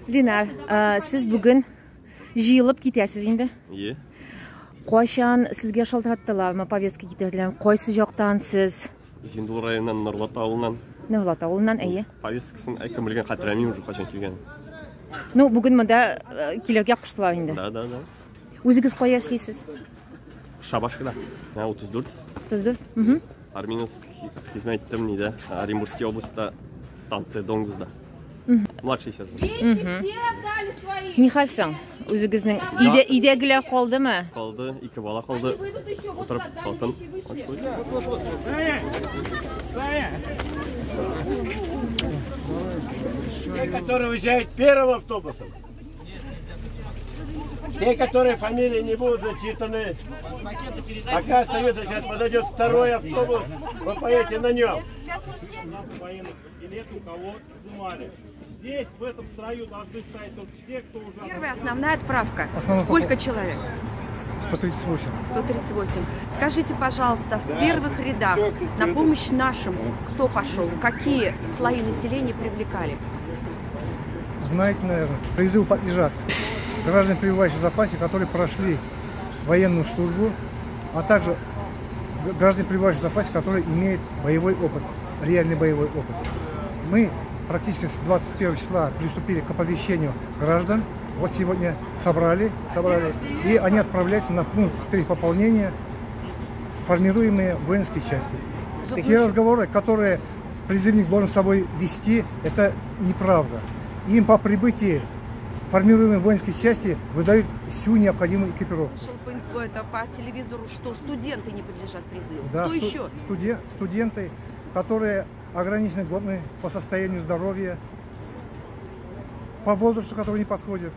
Ленар, siz bugün jiyilib ketasiz endi. Iye. Qachon sizga shалтыратdilarmi, повестка ketadilar? Qaysi yoqdansiz? Зиндул районынан, Нұрлат ауылынан. Нұрлат ауылынан, әйе. Повесткасын әкім білген қатырамын уже қашан келген. Ну, бүгін мұнда келерге құштылар енді. Да. Өзіңіз қай эшлейсіз? Шабашкада. 34. 34? Армейский хизметтім нейді. Оренбургский облыста станция Доңғызда. Младший сержант. Не қалсаң? Өзіңіздің идегілер қалды ма? Қалды, екі бала қалды. Отырып қалтын. Те, которые уезжают первым автобусом. Те, которые фамилии не будут зачитаны. Пока остается, сейчас подойдет второй автобус, вы поедете на нем. Военных билет у кого изымали. Здесь, в этом строю, должны стоять только те, кто уже... Первая основная отправка. Сколько человек? 138. 138. Скажите, пожалуйста, в первых рядах на помощь нашим кто пошел? Какие слои населения привлекали? Знаете, наверное, призыву подлежат граждане, пребывающие в запасе, которые прошли военную службу, а также граждане, пребывающие в запасе, которые имеют боевой опыт, реальный боевой опыт. Мы практически с 21 числа приступили к оповещению граждан. Вот сегодня собрали, и они отправляются на пункт пополнения в формируемые воинские части. Те разговоры, которые призывник должен с собой вести, это неправда. Им по прибытии формируемые воинские части выдают всю необходимую экипировку. Это по телевизору, что студенты не подлежат призыву. Да, Кто еще? Студенты, которые ограничены годны по состоянию здоровья, по возрасту, который не подходит.